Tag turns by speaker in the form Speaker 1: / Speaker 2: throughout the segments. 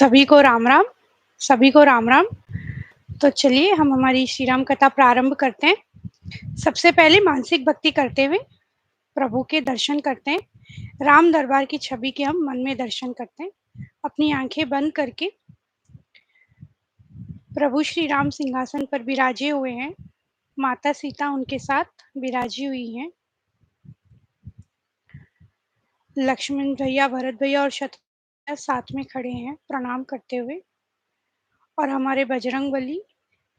Speaker 1: सभी को राम राम, सभी को राम राम। तो चलिए हम हमारी श्री राम कथा प्रारंभ करते हैं। सबसे पहले मानसिक भक्ति करते हुए प्रभु के दर्शन करते हैं। राम दरबार की छवि के हम मन में दर्शन करते हैं। अपनी आंखें बंद करके प्रभु श्री राम सिंहासन पर विराजे हुए हैं। माता सीता उनके साथ विराजी हुई हैं। लक्ष्मण भैया, भरत भैया और शत्रुघ्न साथ में खड़े हैं प्रणाम करते हुए। और हमारे बजरंगबली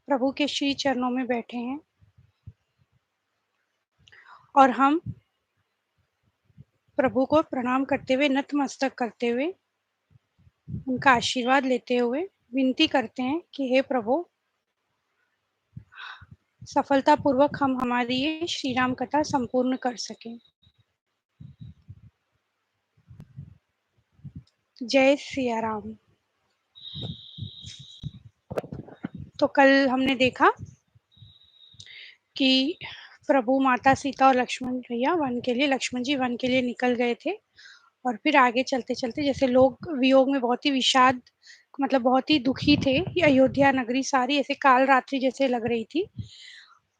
Speaker 1: प्रभु के श्री चरणों में बैठे हैं। और हम प्रभु को प्रणाम करते हुए, नतमस्तक करते हुए, उनका आशीर्वाद लेते हुए विनती करते हैं कि हे प्रभु, सफलतापूर्वक हम हमारी ये श्री राम कथा संपूर्ण कर सकें। जय सिया राम। तो कल हमने देखा कि प्रभु, माता सीता और लक्ष्मण भैया वन के लिए, लक्ष्मण जी वन के लिए निकल गए थे। और फिर आगे चलते चलते, जैसे लोग वियोग में बहुत ही विषाद, मतलब बहुत ही दुखी थे, अयोध्या नगरी सारी ऐसे काल रात्रि जैसे लग रही थी।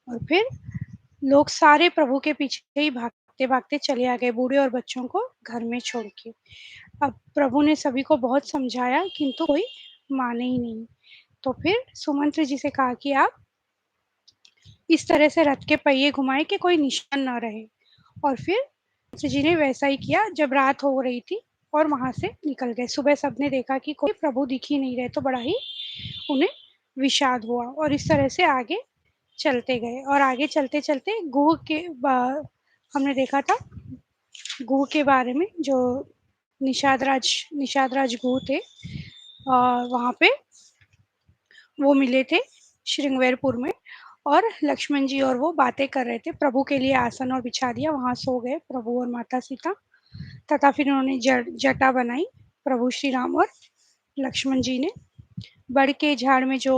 Speaker 1: और फिर लोग सारे प्रभु के पीछे ही भागते भागते चले आ गए, बूढ़े और बच्चों को घर में छोड़ के। अब प्रभु ने सभी को बहुत समझाया, किंतु कोई माने ही नहीं। तो फिर सुमंत्र जी से कहा कि आप इस तरह से रथ के पहिए घुमाए कि कोई निशान ना रहे। और फिर सुमंत्र जी ने वैसा ही किया। जब रात हो रही थी और वहां से निकल गए, सुबह सबने देखा कि कोई प्रभु दिख ही नहीं रहे, तो बड़ा ही उन्हें विषाद हुआ। और इस तरह से आगे चलते गए। और आगे चलते चलते गुह के हमने देखा था गुह के बारे में, जो निषाद राज गुह थे। वहां पे वो मिले थे श्रृंगवेरपुर में। और लक्ष्मण जी और वो बातें कर रहे थे। प्रभु के लिए आसन और बिछा दिया, वहां सो गए प्रभु और माता सीता। तथा फिर उन्होंने जटा बनाई, प्रभु श्री राम और लक्ष्मण जी ने। बड़ के झाड़ में जो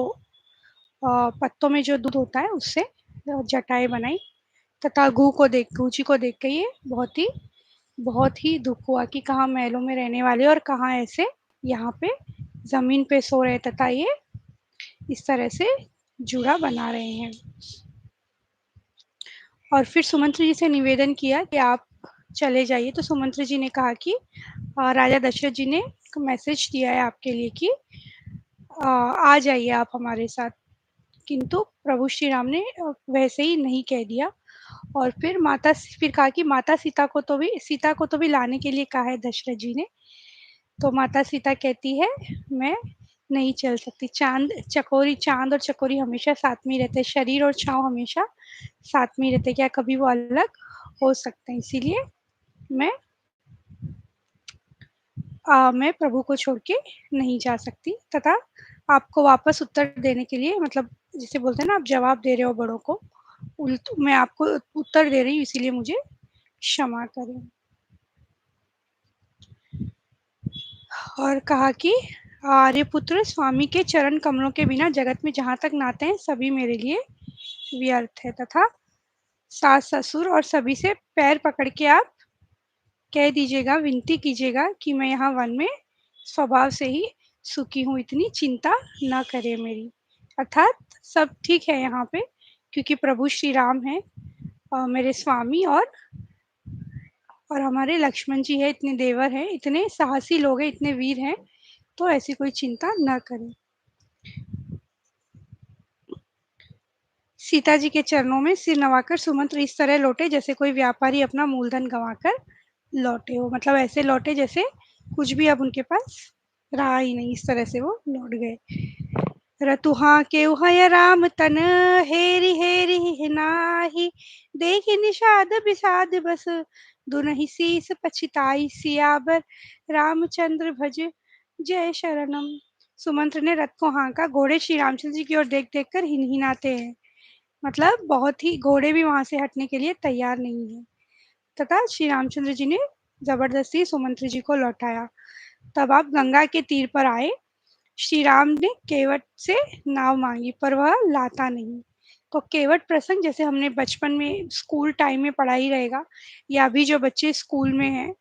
Speaker 1: पत्तों में जो दूध होता है उससे जटाएं बनाई। तथा गू जी को देख के ये बहुत ही दुख हुआ कि कहाँ महलों में रहने वाले और कहाँ ऐसे यहाँ पे जमीन पे सो रहे, तथा ये इस तरह से जूड़ा बना रहे हैं। और फिर सुमंत्र जी से निवेदन किया कि आप चले जाइए। तो सुमंत्र जी ने कहा कि राजा दशरथ जी ने मैसेज दिया है आपके लिए कि आ जाइए आप हमारे साथ। किंतु प्रभु श्री राम ने वैसे ही नहीं कह दिया। और फिर कहा कि सीता को तो भी लाने के लिए कहा है दशरथ जी ने। तो माता सीता कहती है, मैं नहीं चल सकती। चांद और चकोरी हमेशा साथ में ही रहते, शरीर और छाँव हमेशा साथ में ही रहते, क्या कभी वो अलग हो सकते हैं? इसीलिए मैं मैं प्रभु को छोड़ के नहीं जा सकती। तथा आपको वापस उत्तर देने के लिए, मतलब जिसे बोलते हैं ना, आप जवाब दे रहे हो बड़ों को, मैं आपको उत्तर दे रही हूँ, इसीलिए मुझे क्षमा करें। और कहा कि आर्यपुत्र, स्वामी के चरण कमलों के बिना जगत में जहाँ तक नाते हैं सभी मेरे लिए व्यर्थ है। तथा सास ससुर और सभी से पैर पकड़ के आप कह दीजिएगा, विनती कीजिएगा कि मैं यहाँ वन में स्वभाव से ही सुखी हूँ, इतनी चिंता न करे मेरी। अर्थात सब ठीक है यहाँ पे, क्योंकि प्रभु श्री राम है मेरे स्वामी। और हमारे लक्ष्मण जी है, इतने देवर हैं, इतने साहसी लोग हैं, इतने वीर हैं, तो ऐसी कोई चिंता न करें। सीता जी के चरणों में सिर नवाकर सुमंत्र इस तरह लौटे जैसे कोई व्यापारी अपना मूलधन गंवाकर लौटे हो। मतलब ऐसे लौटे जैसे कुछ भी अब उनके पास रहा ही नहीं, इस तरह से वो लौट गए। रतुहा के उहय राम तन, हेरि हेरि नाही, देखि निषाद बिषाद बस, दुनहि शीस पछिताई, सियावर रामचंद्र भज जय शरणम। सुमंत्र ने रथ को हाँका, घोड़े श्री रामचंद्र जी की ओर देख देख कर हिनहिनाते हैं। मतलब बहुत ही, घोड़े भी वहां से हटने के लिए तैयार नहीं है। तथा श्री रामचंद्र जी ने जबरदस्ती सुमंत्र जी को लौटाया। तब आप गंगा के तीर पर आए। श्री राम ने केवट से नाव मांगी, पर वह लाता नहीं। तो केवट प्रसंग जैसे हमने बचपन में स्कूल टाइम में पढ़ा ही रहेगा, या अभी जो बच्चे स्कूल में हैं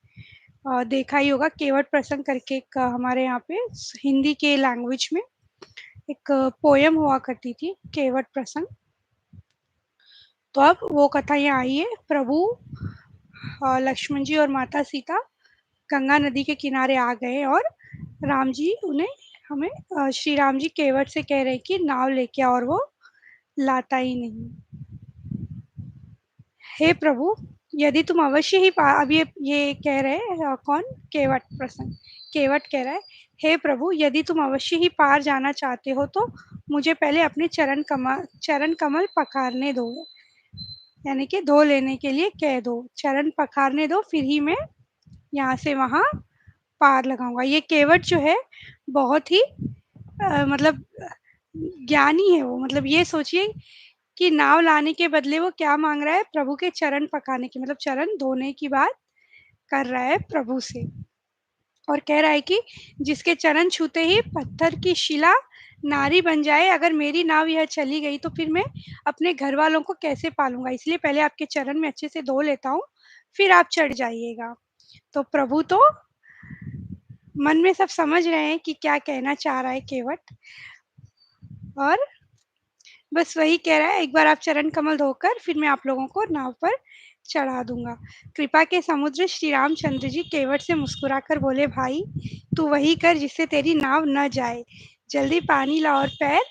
Speaker 1: देखा ही होगा, केवट प्रसंग करके एक हमारे यहाँ पे हिंदी के लैंग्वेज में एक पोयम हुआ करती थी, केवट प्रसंग। तो अब वो कथा यहाँ आई है। प्रभु लक्ष्मण जी और माता सीता गंगा नदी के किनारे आ गए और राम जी उन्हें हमें श्री राम जी केवट से कह रहे कि नाव लेके आओ, और वो लाता ही नहीं। हे प्रभु, यदि तुम अवश्य ही अब ये कह रहे हैं कौन? केवट प्रसंग। केवट कह रहा है, हे प्रभु, यदि तुम अवश्य ही पार जाना चाहते हो तो मुझे पहले अपने चरण कमल पखारने दो, यानी कि धो लेने के लिए कह दो, चरण पखारने दो, फिर ही मैं यहाँ से वहाँ पार लगाऊंगा। ये केवट जो है बहुत ही मतलब ज्ञानी है वो। मतलब ये सोचिए कि नाव लाने के बदले वो क्या मांग रहा है? प्रभु के चरण पखाने की, मतलब चरण धोने की बात कर रहा है प्रभु से। और कह रहा है कि जिसके चरण छूते ही पत्थर की शिला नारी बन जाए, अगर मेरी नाव यह चली गई तो फिर मैं अपने घर वालों को कैसे पालूंगा? इसलिए पहले आपके चरण में अच्छे से धो लेता हूँ, फिर आप चढ़ जाइएगा। तो प्रभु तो मन में सब समझ रहे हैं कि क्या कहना चाह रहा है केवट, और बस वही कह रहा है, एक बार आप चरण कमल धोकर फिर मैं आप लोगों को नाव पर चढ़ा दूंगा। कृपा के समुद्र श्री रामचंद्र जी केवट से मुस्कुराकर बोले, भाई तू वही कर जिससे तेरी नाव न जाए, जल्दी पानी ला और पैर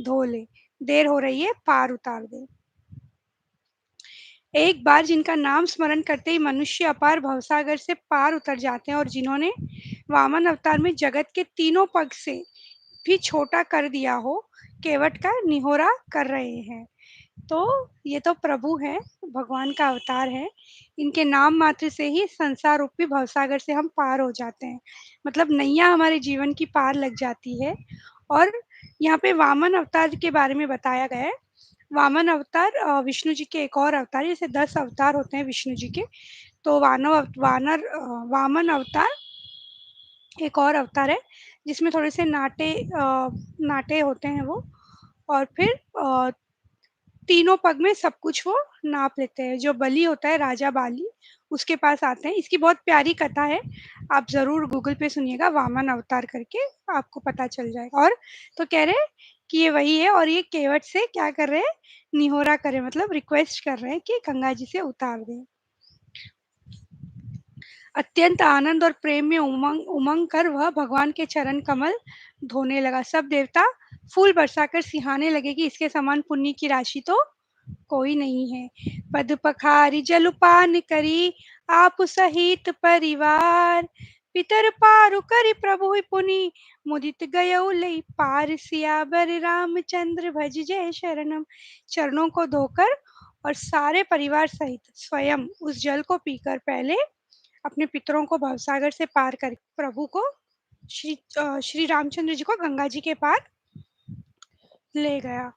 Speaker 1: धो ले, देर हो रही है, पार उतार दे। एक बार जिनका नाम स्मरण करते ही मनुष्य अपार भवसागर से पार उतर जाते हैं, और जिन्होंने वामन अवतार में जगत के तीनों पग से भी छोटा कर दिया हो, केवट का निहोरा कर रहे हैं। तो ये तो प्रभु हैं, भगवान का अवतार है। इनके नाम मात्र से ही संसार रूपी भवसागर से हम पार हो जाते हैं, मतलब नैया हमारे जीवन की पार लग जाती है। और यहाँ पे वामन अवतार के बारे में बताया गया है। वामन अवतार विष्णु जी के एक और अवतार, जैसे 10 अवतार होते हैं विष्णु जी के, तो वामन अवतार एक और अवतार है जिसमें थोड़े से नाटे होते हैं वो। और फिर तीनों पग में सब कुछ वो नाप लेते हैं। जो बलि होता है, राजा बाली, उसके पास आते हैं। इसकी बहुत प्यारी कथा है, आप ज़रूर गूगल पे सुनिएगा, वामन अवतार करके, आपको पता चल जाएगा। और तो कह रहे हैं कि ये वही है, और ये केवट से क्या कर रहे हैं? निहोरा कर रहे हैं, मतलब रिक्वेस्ट कर रहे हैं कि गंगा जी से उतार दें। अत्यंत आनंद और प्रेम में उमंग उमंग कर वह भगवान के चरण कमल धोने लगा। सब देवता फूल बरसाकर सिहाने लगे कि इसके समान पुण्य की राशि तो कोई नहीं है। पद पखारी जलपान करी आप सहित परिवार, पितर पारु करि प्रभु पुनि मुदित गयौ लई पार, सियावर रामचंद्र भज जय शरणम। चरणों को धोकर और सारे परिवार सहित स्वयं उस जल को पीकर पहले अपने पितरों को भवसागर से पार कर प्रभु को श्री रामचंद्र जी को गंगा जी के पार ले गया।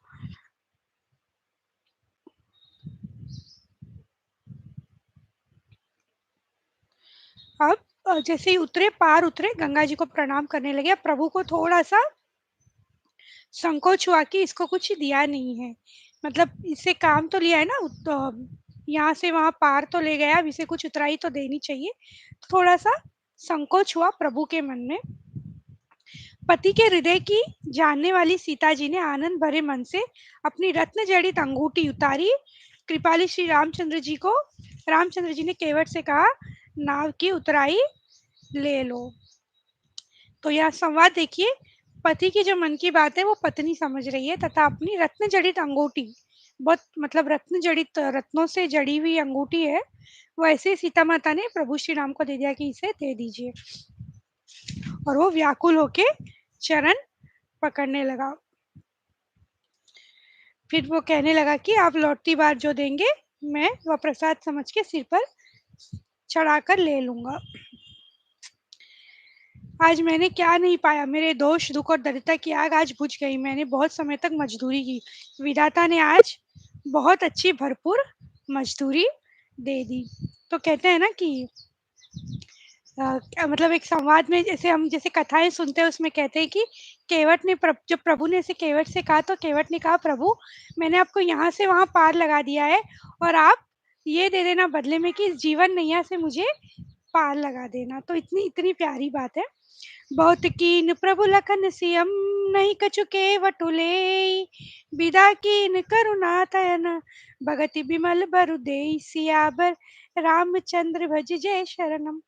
Speaker 1: अब जैसे ही पार उतरे, गंगा जी को प्रणाम करने लगे। प्रभु को थोड़ा सा संकोच हुआ कि इसको कुछ दिया नहीं है, मतलब इससे काम तो लिया है ना, तो यहाँ से वहां पार तो ले गया, अब इसे कुछ उतराई तो देनी चाहिए। तो थोड़ा सा संकोच हुआ प्रभु के मन में। पति के हृदय की जानने वाली सीता जी ने आनंद भरे मन से अपनी रत्न जड़ित अंगूठी उतारी। कृपाली श्री रामचंद्र जी को रामचंद्र जी ने केवट से कहा, नाव की उतराई ले लो। तो यह संवाद देखिए, पति की जो मन की बात है वो पत्नी समझ रही है, तथा अपनी रत्न जड़ित अंगूठी, बहुत मतलब रत्न जड़ित, रत्नों से जड़ी हुई अंगूठी है, वो ऐसे सीता माता ने प्रभु श्री राम को दे दिया कि इसे दे दीजिए। और वो व्याकुल होके चरण पकड़ने लगा। फिर वो कहने लगा कि आप लौटती बार जो देंगे मैं वह प्रसाद समझ के सिर पर चढ़ाकर ले लूंगा। आज मैंने क्या नहीं पाया, मेरे दोष दुख और दरिद्रता की आग आज बुझ गई। मैंने बहुत समय तक मजदूरी की, विधाता ने आज बहुत अच्छी भरपूर मजदूरी दे दी। तो कहते हैं ना कि मतलब एक संवाद में जैसे हम जैसे कथाएं सुनते हैं, उसमें कहते हैं कि केवट ने जब प्रभु ने इसे केवट से कहा, तो केवट ने कहा, प्रभु मैंने आपको यहाँ से वहां पार लगा दिया है, और आप ये दे देना बदले में कि इस जीवन नैया से मुझे पार लगा देना। तो इतनी इतनी प्यारी बात है। बहुत कीन प्रभु लखन सियम, नहीं कछु केवटु लेई, बिदा कीन करुणातयन, भगति बिमल बरु देई, सियावर रामचंद्र भज जय शरणम।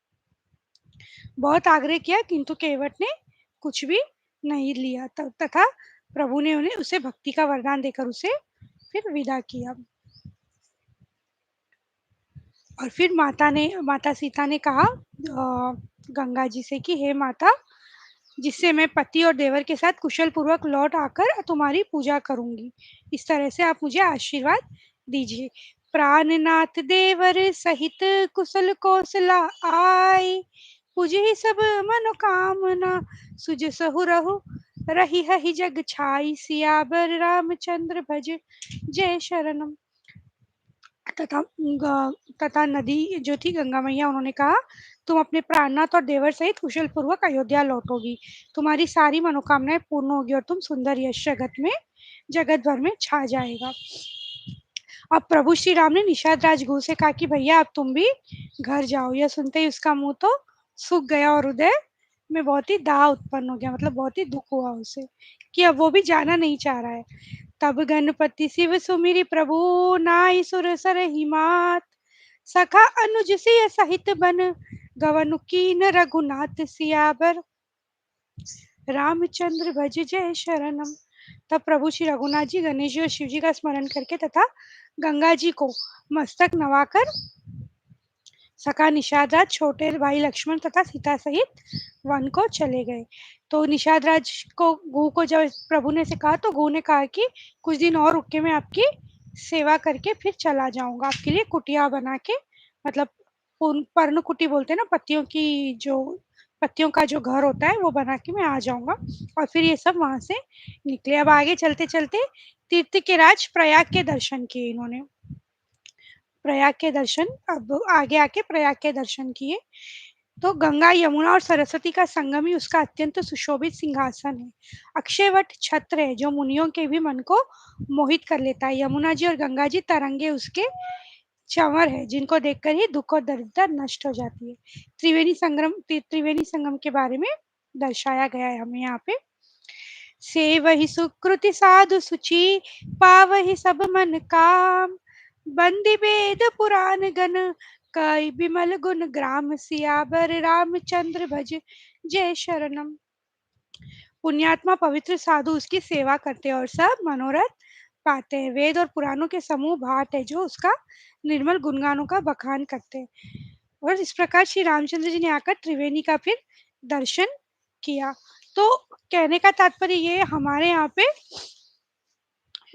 Speaker 1: बहुत आग्रह किया किंतु केवट ने कुछ भी नहीं लिया, तथा प्रभु ने उन्हें उसे भक्ति का वरदान देकर उसे फिर विदा किया। और फिर माता सीता ने कहा गंगा जी से कि हे माता, जिससे मैं पति और देवर के साथ कुशल पूर्वक लौट आकर तुम्हारी पूजा करूंगी, इस तरह से आप मुझे आशीर्वाद दीजिए। प्राणनाथ देवर सहित कुशल कौशला आए, पूजे सब मनोकामना, सुज सहु रहु रही हहि जग छाई, सियावर रामचंद्र भज जय शरणम। तथा तथा नदी जो थी गंगा मैया, उन्होंने कहा तुम अपने प्राणनाथ और देवर सहित कुशल पूर्वक अयोध्या लौटोगी, तुम्हारी सारी मनोकामनाएं पूर्ण होगी और तुम सुंदर यश जगत भर में छा जाएगा। अब प्रभु श्री राम ने निषाद राजगुरु से कहा कि भैया अब तुम भी घर जाओ। यह सुनते ही उसका मुंह तो सूख गया और हृदय में बहुत ही दाह उत्पन्न हो गया, मतलब बहुत ही दुख हुआ उसे कि अब वो भी जाना नहीं चाह रहा है। तब गणपति शिव सुमिरि प्रभु, नाई सुर सर हिमात, सखा अनुज सिय सहित बन, गवनु कीन रघुनाथ, सियावर रामचंद्र भज जय शरणम। तब प्रभु श्री रघुनाथ जी गणेश जी और शिव जी का स्मरण करके तथा गंगा जी को मस्तक नवाकर सखा निषाद राज, छोटे भाई लक्ष्मण तथा सीता सहित वन को चले गए। तो निषाद राज को गु को जब प्रभु ने से कहा तो गु ने कहा कि कुछ दिन और रुक के मैं आपकी सेवा करके फिर चला जाऊंगा, आपके लिए कुटिया बना के, मतलब पर्ण कुटी बोलते हैं ना, पत्तियों का जो घर होता है वो बना के मैं आ जाऊंगा। और फिर ये सब वहां से निकले। अब आगे चलते चलते तीर्थ के राज प्रयाग के दर्शन किए इन्होंने। प्रयाग के दर्शन, अब आगे आके प्रयाग के दर्शन किए तो गंगा यमुना और सरस्वती का संगम ही उसका अत्यंत सुशोभित सिंहासन है। अक्षयवट छत्र है जो मुनियों के भी मन को मोहित कर लेता है। यमुना जी और गंगा जी तरंगे उसके चंवर है जिनको देखकर ही दुख और दरिद्रता नष्ट हो जाती है। त्रिवेणी संगम के बारे में दर्शाया गया है हमें यहाँ पे। से वही सुकृति साधु सुचि, पावहि सब मन काम, बंदी वेद पुराण गण, कई बिमल गुण ग्राम, सियावर रामचंद्र भज जय शरणम। पुण्यात्मा पवित्र साधु उसकी सेवा करते हैं और सब मनोरथ पाते हैं। वेद और पुराणों के समूह भाट है जो उसका निर्मल गुणगानों का बखान करते हैं। और इस प्रकार श्री रामचंद्र जी ने आकर त्रिवेणी का फिर दर्शन किया। तो कहने का तात्पर्य ये, हमारे यहाँ पे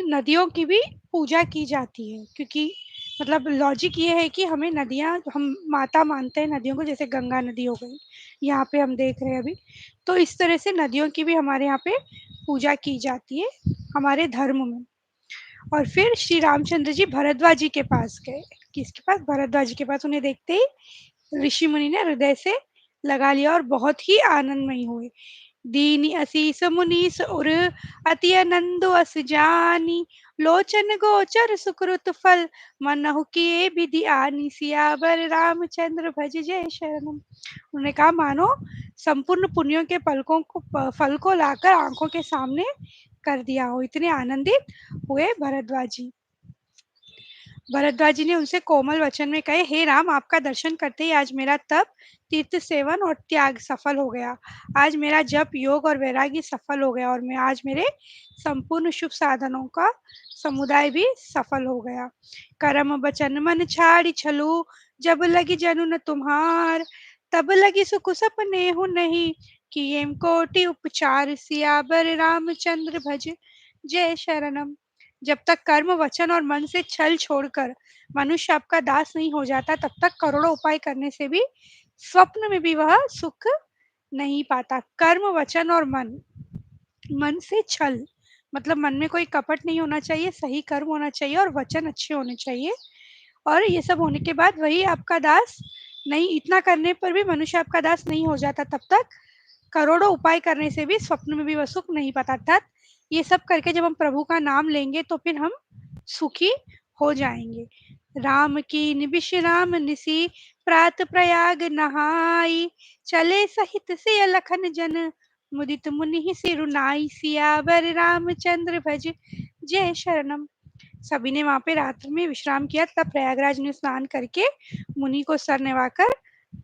Speaker 1: नदियों की भी पूजा की जाती है, क्योंकि मतलब लॉजिक ये है कि हमें नदियाँ, हम माता मानते हैं नदियों को, जैसे गंगा नदी हो गई यहाँ पे हम देख रहे हैं अभी। तो इस तरह से नदियों की भी हमारे यहाँ पे पूजा की जाती है हमारे धर्म में। और फिर श्री रामचंद्र जी भरद्वाज जी के पास गए। किसके पास? भरद्वाज जी के पास। उन्हें देखते ही ऋषि मुनि ने हृदय से लगा लिया और बहुत ही आनंदमयी हुए। दीनी असीस मुनीस उर, अति आनंद अस जानी, लोचन गोचर सुकृत फल, मनहु किए विधि आनी, सियावर रामचंद्र भज जय शरणम। उन्होंने कहा मानो संपूर्ण पुण्यों के फल को लाकर आंखों के सामने कर दिया हो, इतने आनंदित हुए भरद्वाज जी। भरद्वाज जी ने उनसे कोमल वचन में कहे, हे राम, आपका दर्शन करते ही आज मेरा तप, तीर्थ सेवन और त्याग सफल हो गया। आज मेरा जप, योग और वैराग्य सफल हो गया और मैं आज मेरे संपूर्ण शुभ साधनों का समुदाय भी सफल हो गया। कर्म बचन मन छाड़ी छलू, जब लगी जनु न तुम्हार, तब लगी सुख सपने हूँ नहीं, किए कोटि उपचार, सियावर रामचंद्र भज जय शरणम। जब तक कर्म, वचन और मन से छल छोड़कर मनुष्य आपका दास नहीं हो जाता, तब तक करोड़ों उपाय करने से भी स्वप्न में भी वह सुख नहीं पाता। कर्म, वचन और मन, मन से छल मतलब मन में कोई कपट नहीं होना चाहिए, सही कर्म होना चाहिए और वचन अच्छे होने चाहिए। और ये सब होने के बाद वही आपका दास नहीं, इतना करने पर भी मनुष्य आपका दास नहीं हो जाता, तब तक करोड़ों उपाय करने से भी स्वप्न में भी वह सुख नहीं पाता। अर्थात ये सब करके जब हम प्रभु का नाम लेंगे तो फिर हम सुखी हो जाएंगे। राम की विश्राम निसी, प्रात प्रयाग नहाई, चले सहित सिय लखन जन, मुदित मुनि सिरुनाई, सियावर रामचंद्र भज जय शरणम। सभी ने वहां पे रात्रि में विश्राम किया तथा प्रयागराज में स्नान करके मुनि को सर नवाकर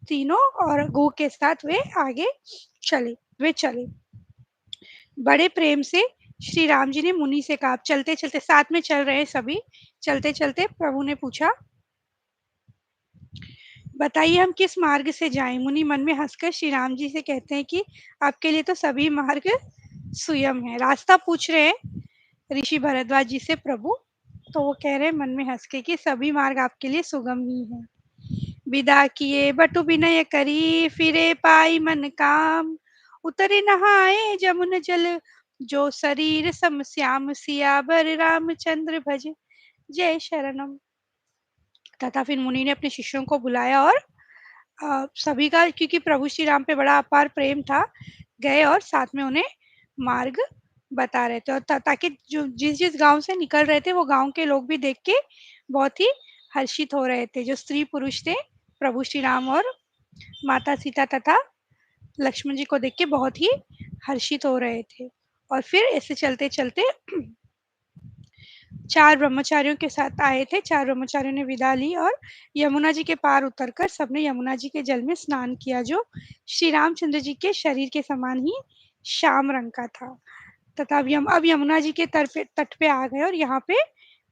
Speaker 1: तीनों और गो के साथ वे चले। बड़े प्रेम से श्री राम जी ने मुनि से कहा, चलते चलते साथ में चल रहे हैं सभी, चलते चलते प्रभु ने पूछा, बताइए हम किस मार्ग से जाएं। मुनि मन में हंसकर श्री राम जी से कहते हैं कि आपके लिए तो सभी मार्ग सुयम है। रास्ता पूछ रहे हैं ऋषि भरद्वाज जी से प्रभु, तो वो कह रहे हैं मन में हंस के कि सभी मार्ग आपके लिए सुगम ही है। विदा किए बटु विनय करी, फिरे पाई मन काम, उतरे नहाए जमुन जल, जो शरीर सम श्याम, सियावर रामचंद्र भज जय शरणम। तथा फिर मुनि ने अपने शिष्यों को बुलाया और सभी का, क्योंकि प्रभु श्री राम पे बड़ा अपार प्रेम था, गए और साथ में उन्हें मार्ग बता रहे थे। और ताकि जो जिस जिस गांव से निकल रहे थे वो गांव के लोग भी देख के बहुत ही हर्षित हो रहे थे। जो स्त्री पुरुष थे प्रभु श्री राम और माता सीता तथा लक्ष्मण जी को देख के बहुत ही हर्षित हो रहे थे। और फिर ऐसे चलते चलते चार ब्रह्मचारियों के साथ आए थे। चार ब्रह्मचारियों ने विदा ली और यमुना जी के पार उतरकर सबने यमुना जी के जल में स्नान किया, जो श्री रामचंद्र जी के शरीर के समान ही श्याम रंग का था। तथा अब यमुना जी के तट पे आ गए और यहाँ पे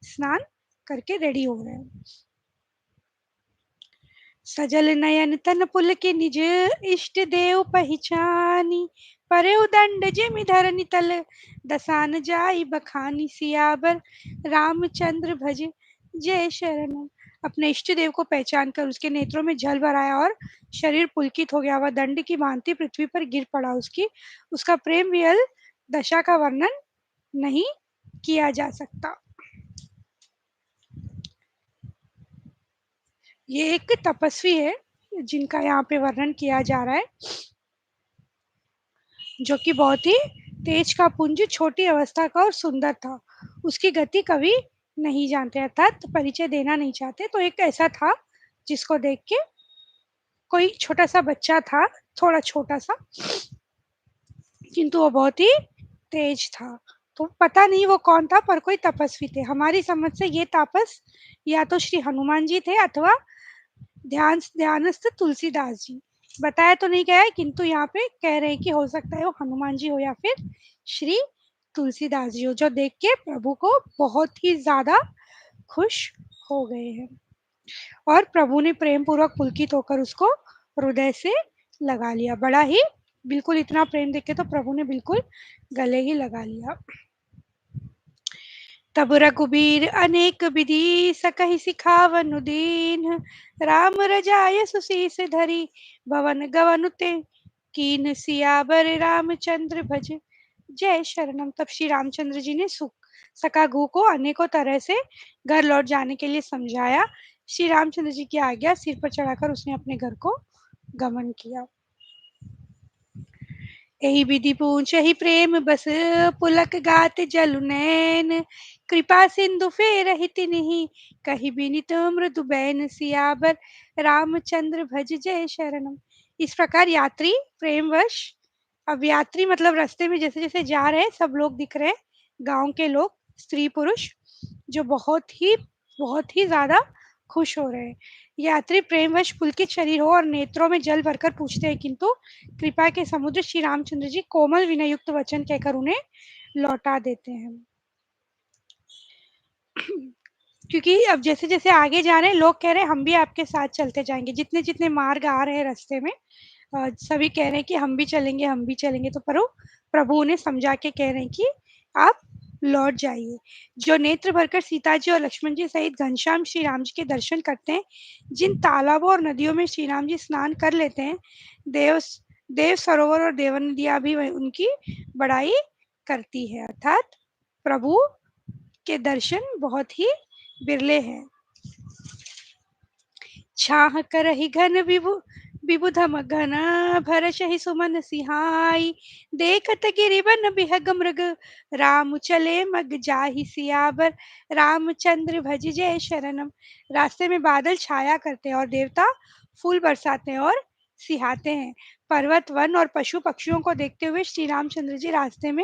Speaker 1: स्नान करके रेडी हो गए। सजल नयन तन पुल के निज, इष्ट देव पहचानी, परे उदंड जिमि धरनी तल, दसान जाई बखानी, सियावर रामचंद्र भज जय शरणम। अपने इष्ट देव को पहचान कर उसके नेत्रों में जल भराया और शरीर पुलकित हो गया। वह दंड की भांति पृथ्वी पर गिर पड़ा। उसका प्रेम वियल दशा का वर्णन नहीं किया जा सकता। ये एक तपस्वी है जिनका यहाँ पे वर्णन किया जा रहा है, जो कि बहुत ही तेज का पुंज, छोटी अवस्था का और सुंदर था। उसकी गति कभी नहीं जानते, अर्थात परिचय देना नहीं चाहते। तो एक ऐसा था जिसको देख के कोई छोटा सा बच्चा था, थोड़ा छोटा सा, किंतु वो बहुत ही तेज था। तो पता नहीं वो कौन था, पर कोई तपस्वी थे। हमारी समझ से ये तापस या तो श्री हनुमान जी थे अथवा ध्यानस्थ तुलसीदास जी। बताया तो नहीं गया है, किंतु यहाँ पे कह रहे हैं कि हो सकता है वो हनुमान जी हो या फिर श्री तुलसीदास जी हो, जो देख के प्रभु को बहुत ही ज्यादा खुश हो गए हैं। और प्रभु ने प्रेम पूर्वक पुलकित होकर उसको हृदय से लगा लिया। बड़ा ही, बिल्कुल इतना प्रेम देख के तो प्रभु ने बिल्कुल गले ही लगा लिया। तब रघुबीर अनेक विधि, सकहि सिखावनु दीन, राम रजाय सुशीस धरी, भवन गवनु ते कीन, सियावर रामचंद्र भज जय शरणम। तब श्री रामचंद्र जी ने सका गु को अनेकों तरह से घर लौट जाने के लिए समझाया। श्री रामचंद्र जी की आज्ञा सिर पर चढ़ाकर उसने अपने घर को गमन किया। यही विधि पूछ ही प्रेम बस, पुलक गात जलु नैन, कृपा सिंधु फेर हित नहीं, कही बिनित मृदु बैन, सियावर रामचंद्र भज जय शरणम। इस प्रकार यात्री प्रेमवश, अब यात्री मतलब रास्ते में जैसे जैसे जा रहे हैं सब लोग दिख रहे हैं, गांव के लोग, स्त्री पुरुष, जो बहुत ही ज्यादा खुश हो रहे हैं। यात्री प्रेमवश पुलकित शरीर हो और नेत्रों में जल भरकर पूछते हैं, किंतु कृपा के समुद्र श्री रामचंद्र जी कोमल विनय युक्त वचन कहकर उन्हें लौटा देते हैं। क्योंकि अब जैसे जैसे आगे जा रहे हैं लोग कह रहे हैं हम भी आपके साथ चलते जाएंगे। जितने जितने मार्ग आ रहे हैं रास्ते में सभी कह रहे हैं कि हम भी चलेंगे, हम भी चलेंगे। तो प्रभु उन्हें समझा के कह रहे हैं कि आप लौट जाइए। जो नेत्र भरकर सीता जी और लक्ष्मण जी सहित घनश्याम श्री राम जी के दर्शन करते हैं, जिन तालाबों और नदियों में श्री राम जी स्नान कर लेते हैं, देव देव सरोवर और देव नदियां भी उनकी बड़ाई करती है। अर्थात प्रभु के दर्शन बहुत ही बिरले हैं। छाह करहि घन विबुधम घन, भरसहि सुमन सिहाई, देखत गिरिवन बिहग मृग, राम चले मग जाहि, सियावर रामचंद्र भज जय शरणम। रास्ते में बादल छाया करते और देवता फूल बरसाते हैं और सिहाते हैं। पर्वत, वन और पशु पक्षियों को देखते हुए श्री रामचंद्र जी रास्ते में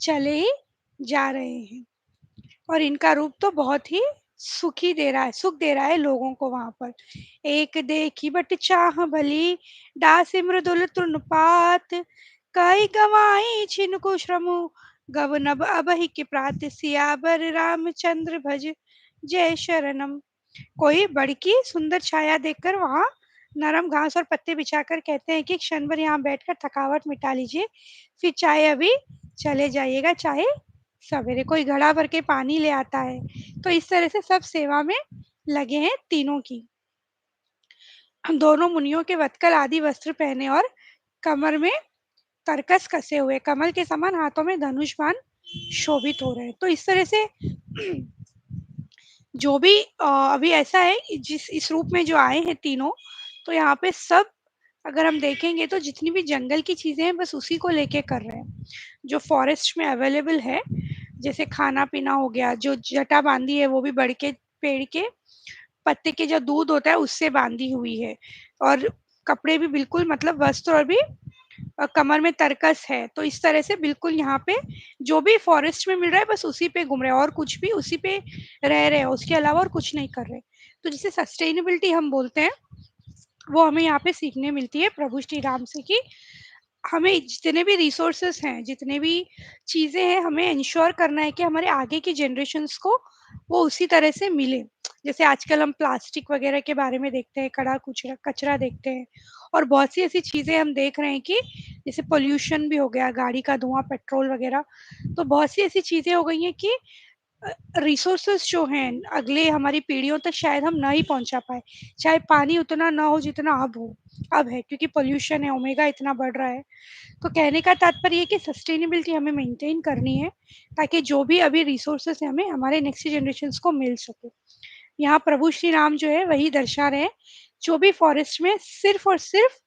Speaker 1: चले ही जा रहे हैं। और इनका रूप तो बहुत ही सुख दे रहा है लोगों को वहां पर। एक देखी बट चाह भली, दास मृदुल तृणपात, कई गवाई छिनको श्रमु, गव नभ अबहि के प्रात, सियावर रामचंद्र भज जय शरणम। कोई बड़की सुंदर छाया देखकर वहां नरम घास और पत्ते बिछाकर कहते हैं कि क्षण भर यहाँ बैठकर थकावट मिटा लीजिए, फिर चाहे अभी चले जाइएगा, चाहे सवेरे। कोई घड़ा भर के पानी ले आता है। तो इस तरह से सब सेवा में लगे हैं तीनों की। हम दोनों मुनियों के वत्कल आदि वस्त्र पहने और कमर में तरकस कसे हुए, कमल के समान हाथों में धनुष बाण शोभित हो रहे हैं। तो इस तरह से जो भी अभी ऐसा है जिस इस रूप में जो आए हैं तीनों, तो यहाँ पे सब अगर हम देखेंगे तो जितनी भी जंगल की चीजें हैं बस उसी को लेके कर रहे हैं जो फॉरेस्ट में अवेलेबल है। जैसे खाना पीना हो गया, जो जटा बांधी है वो भी बड़ के पेड़ के पत्ते के जो दूध होता है उससे बांधी हुई है। और कपड़े भी बिल्कुल मतलब वस्त्र और भी कमर में तरकस है। तो इस तरह से बिल्कुल यहाँ पे जो भी फॉरेस्ट में मिल रहा है बस उसी पे घूम रहे हैं और कुछ भी उसी पे रह रहे हैं, उसके अलावा और कुछ नहीं कर रहे। तो जिसे सस्टेनेबिलिटी हम बोलते हैं वो हमें यहाँ पे सीखने मिलती है प्रभु श्री राम से कि हमें जितने भी रिसोर्सेस हैं, जितने भी चीज़ें हैं, हमें इंश्योर करना है कि हमारे आगे की जनरेशन्स को वो उसी तरह से मिले। जैसे आजकल हम प्लास्टिक वगैरह के बारे में देखते हैं, कड़ा कुचरा कचरा देखते हैं और बहुत सी ऐसी चीज़ें हम देख रहे हैं कि जैसे पोल्यूशन भी हो गया, गाड़ी का धुआं, पेट्रोल वगैरह। तो बहुत सी ऐसी चीज़ें हो गई हैं कि रिसोर्सेस जो हैं अगले हमारी पीढ़ियों तक शायद हम ना ही पहुंचा पाए। चाहे पानी उतना ना हो जितना अब है, क्योंकि पोल्यूशन है, ओमेगा इतना बढ़ रहा है। तो कहने का तात्पर्य ये कि सस्टेनेबिलिटी हमें मेंटेन करनी है ताकि जो भी अभी रिसोर्सेस है हमें हमारे नेक्स्ट जनरेशन्स को मिल सके। यहाँ प्रभु श्री राम जो है वही दर्शा रहे हैं, जो भी फॉरेस्ट में सिर्फ और सिर्फ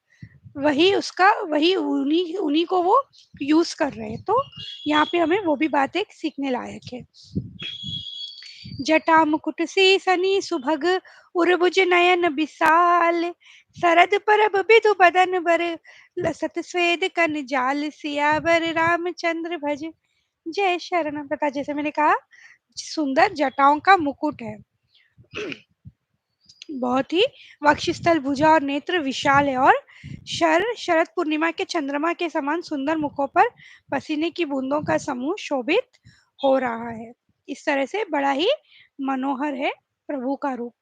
Speaker 1: वही उन्हीं उन्हीं को वो यूज कर रहे हैं। तो यहाँ पे हमें वो भी बात एक सीखने लायक है। जटा मुकुट से सनी सुभग, उर्बुज नयन विशाल, सरद परब बिधु बदन बर, लसत स्वेद कन जाल, सियावर रामचंद्र भज जय शरण। तथा जैसे मैंने कहा सुंदर जटाओं का मुकुट है, बहुत ही वक्षस्थल, भुजा और नेत्र विशाल है। और शरद पूर्णिमा के चंद्रमा के समान सुंदर मुखों पर पसीने की बूंदों का समूह शोभित हो रहा है। इस तरह से बड़ा ही मनोहर है प्रभु का रूप।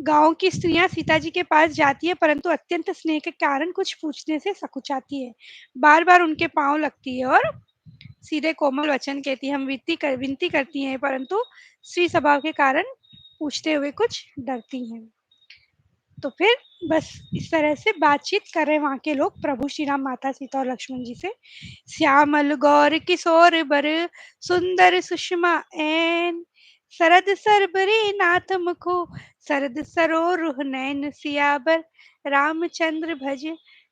Speaker 1: गांव की स्त्रियां सीता जी के पास जाती है परंतु अत्यंत स्नेह के कारण कुछ पूछने से सकुचाती है, बार बार उनके पांव लगती है और सीधे कोमल वचन कहती है। हम विनती करती हैं परंतु स्त्री स्वभाव के कारण पूछते हुए कुछ डरती हैं। तो फिर बस इस तरह से बातचीत कर रहे वहां के लोग प्रभु श्री राम, माता सीता और लक्ष्मण जी से। श्यामल गौर किशोर बर, सुंदर सुषमा एन, सरद सरबरी नाथ मुखो, सरद सरोरुह नैन, सियाबर रामचंद्र भज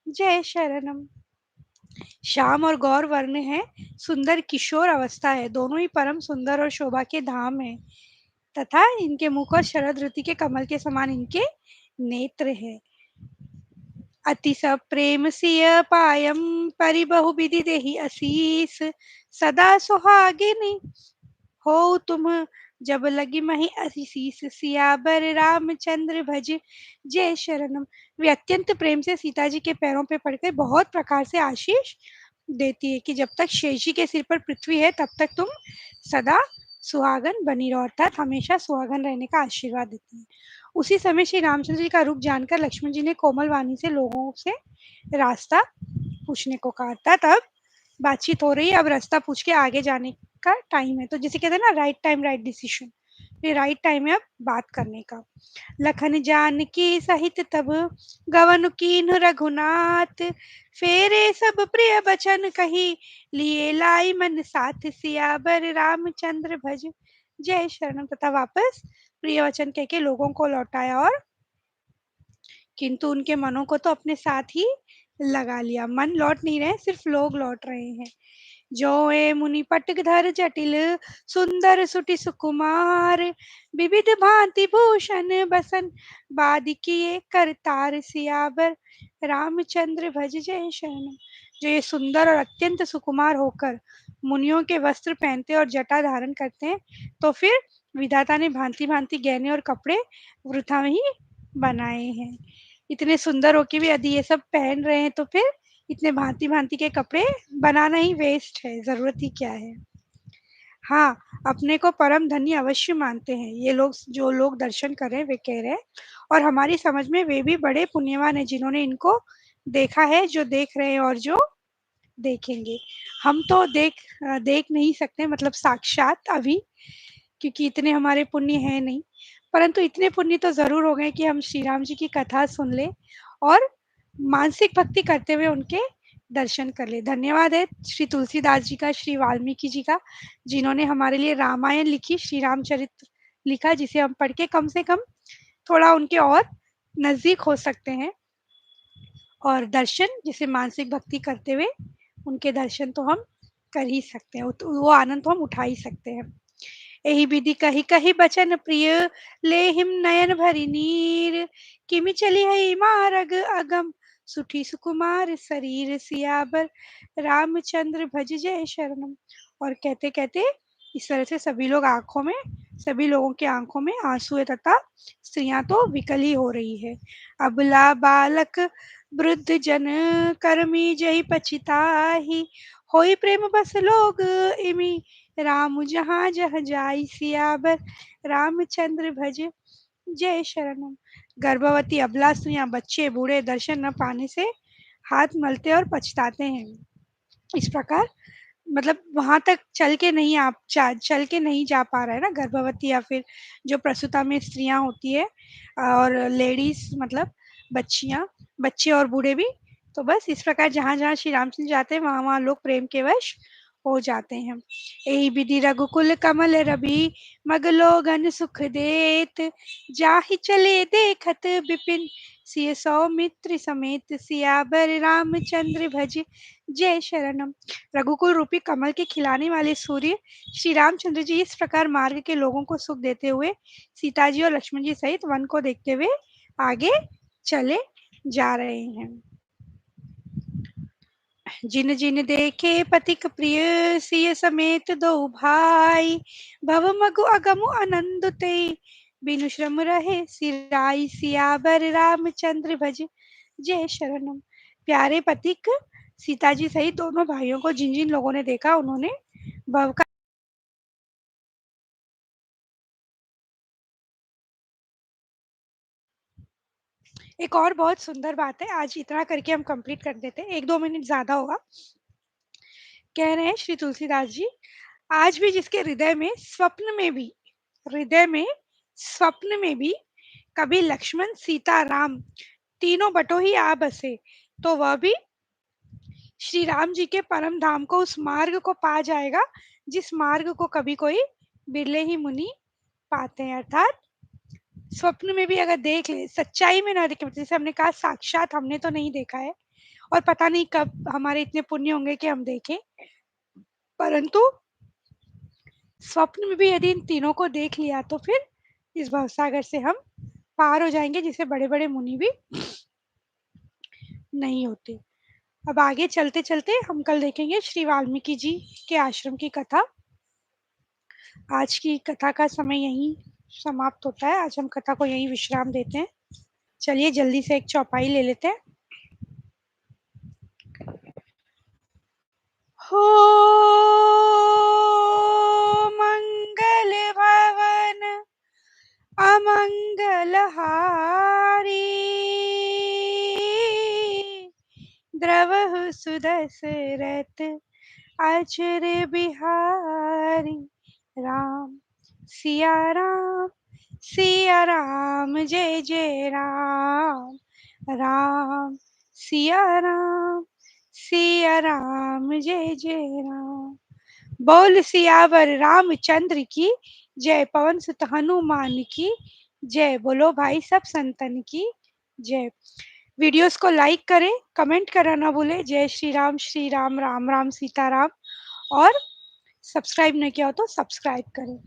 Speaker 1: जय शरणम। श्याम और गौर वर्ण है, सुंदर किशोर अवस्था है, दोनों ही परम सुंदर और शोभा के धाम है। तथा इनके मुख और शरद ऋतु के कमल के समान इनके नेत्र है। अति सब प्रेम सिय पायम, परिबहु विधि देहि असीस, सदा सुहागिनी हो तुम, जब लगी मही असीस, सियाबर रामचंद्र भज जय शरणम। वे अत्यंत प्रेम से सीता जी के पैरों पे पड़कर बहुत प्रकार से आशीष देती है कि जब तक शेष जी के सिर पर पृथ्वी है तब तक तुम सदा सुहागन बनी रहो, अर्थात हमेशा सुहागन रहने का आशीर्वाद देती है। उसी समय श्री रामचंद्र जी का रूप जानकर लक्ष्मण जी ने कोमल वाणी से लोगों से रास्ता पूछने को कहा था। तब बातचीत हो रही है, अब रास्ता पूछ के आगे जाने का टाइम है। तो जैसे कहते हैं ना, राइट टाइम राइट डिसीजन, ये राइट टाइम है अब बात करने का। लखन जानकी सहित तब, गवन कीन रघुनाथ, फेरे सब प्रिय बचन कही, लिए लाई मन साथ, सियाबर रामचंद्र भज जय शरणम। तथा वापस प्रिय वचन कह के लोगों को लौटाया और किंतु उनके मनों को तो अपने साथ ही लगा लिया। मन लौट नहीं रहे, सिर्फ लोग लौट रहे हैं। जोए मुनि पटधर जटिल सुंदर सुटि सुकुमार विविध भांति भूषण बसन बादिकिए करतार सियावर रामचंद्र भज जय शरण। जो ये सुंदर और अत्यंत सुकुमार होकर मुनियों के वस्त्र पहनते और जटा धारण करते हैं, तो फिर विधाता ने भांति भांति गहने और कपड़े वृथा में ही बनाए हैं। इतने सुंदर होके भी यदि ये सब पहन रहे हैं, तो फिर इतने भांति भांति के कपड़े बनाना ही वेस्ट है, जरूरत ही क्या है। हाँ, अपने को परम धन्य अवश्य मानते हैं ये लोग, जो लोग दर्शन कर रहे हैं वे कह रहे हैं, और हमारी समझ में वे भी बड़े पुण्यवान हैं जिन्होंने इनको देखा है, जो देख रहे हैं और जो देखेंगे। हम तो देख नहीं सकते, मतलब साक्षात अभी, क्योंकि इतने हमारे पुण्य हैं नहीं, परंतु इतने पुण्य तो ज़रूर हो गए कि हम श्री राम जी की कथा सुन लें और मानसिक भक्ति करते हुए उनके दर्शन कर ले। धन्यवाद है श्री तुलसीदास जी का, श्री वाल्मीकि जी का, जिन्होंने हमारे लिए रामायण लिखी, श्री रामचरित लिखा, जिसे हम पढ़ के कम से कम थोड़ा उनके और नज़दीक हो सकते हैं, और दर्शन जिसे मानसिक भक्ति करते हुए उनके दर्शन तो हम कर ही सकते हैं, तो वो आनंद तो हम उठा ही सकते हैं। एहि विधि कही कही बचन प्रिय लेहिम नयन भरि नीर किमि चली है मारग अगम सुठी सुकुमार शरीर सियाबर रामचंद्र भज जय शरणम। और कहते कहते इस तरह से सभी लोगों के आंखों में आंसू है, तथा स्त्रियां तो विकल ही हो रही है। अबला बालक वृद्ध जन कर्मी जय पछिताही होई प्रेम बस लोग इमी राम जहाँ जह जाई सियावर रामचंद्र भज जय शरणम। गर्भवती अबला स्त्रियां, बच्चे, बूढ़े दर्शन न पाने से हाथ मलते और पछताते हैं। इस प्रकार मतलब वहां तक चल के नहीं जा पा रहा है ना, गर्भवती या फिर जो प्रसूता में स्त्रियां होती है, और लेडीज मतलब बच्चियां, बच्चे और बूढ़े भी। तो बस इस प्रकार जहां जहां श्री रामचंद्र जाते हैं, वहां वहां लोग प्रेम के वश हो जाते हैं। यही विधि रघुकुल कमल रवि मगलोगन सुख देत जाहि चले देखत विपिन सिय सौमित्र समेत सियाबर रामचंद्र भज जय शरणम। रघुकुल रूपी कमल के खिलाने वाले सूर्य श्री रामचंद्र जी इस प्रकार मार्ग के लोगों को सुख देते हुए सीता जी और लक्ष्मण जी सहित वन को देखते हुए आगे चले जा रहे हैं। जिन जिन देखे पथिक प्रिय सिय समेत दो भाई भव मगु अगमु आनंद ते बिनु श्रम रहे सिराई सियावर रामचंद्र भज जय शरणम। प्यारे पथिक सीता जी सहित दोनों भाइयों को जिन जिन लोगों ने देखा, उन्होंने भव का एक और बहुत सुंदर बात है, आज इतना करके हम कंप्लीट कर देते हैं, 1-2 मिनट ज्यादा होगा। कह रहे हैं श्री तुलसीदास जी, आज भी जिसके हृदय में स्वप्न में भी कभी लक्ष्मण सीता राम तीनों बटोही आ बसे, तो वह भी श्री राम जी के परम धाम को, उस मार्ग को पा जाएगा जिस मार्ग को कभी कोई बिरले ही मुनि पाते हैं। अर्थात स्वप्न में भी अगर देख ले, सच्चाई में ना देखे, जैसे हमने कहा साक्षात हमने तो नहीं देखा है, और पता नहीं कब हमारे इतने पुण्य होंगे कि हम देखें, परंतु स्वप्न में भी यदि इन तीनों को देख लिया, तो फिर इस भवसागर से हम पार हो जाएंगे, जिसे बड़े बड़े मुनि भी नहीं होते। अब आगे चलते चलते हम कल देखेंगे श्री वाल्मीकि जी के आश्रम की कथा। आज की कथा का समय यहीं समाप्त होता है, आज हम कथा को यहीं विश्राम देते हैं। चलिए जल्दी से एक चौपाई ले लेते हैं। हो मंगल भवन अमंगल हारी द्रवहु सुदशरथ अचर बिहारी राम राम सिया राम जय जय राम राम सिया राम जय जय राम। बोल सियावर रामचंद्र की जय, पवन सुत हनुमान की जय, बोलो भाई सब संतन की जय। वीडियोस को लाइक करें, कमेंट करना ना भूलें। जय श्री राम राम राम सीताराम। और सब्सक्राइब नहीं किया हो तो सब्सक्राइब करें।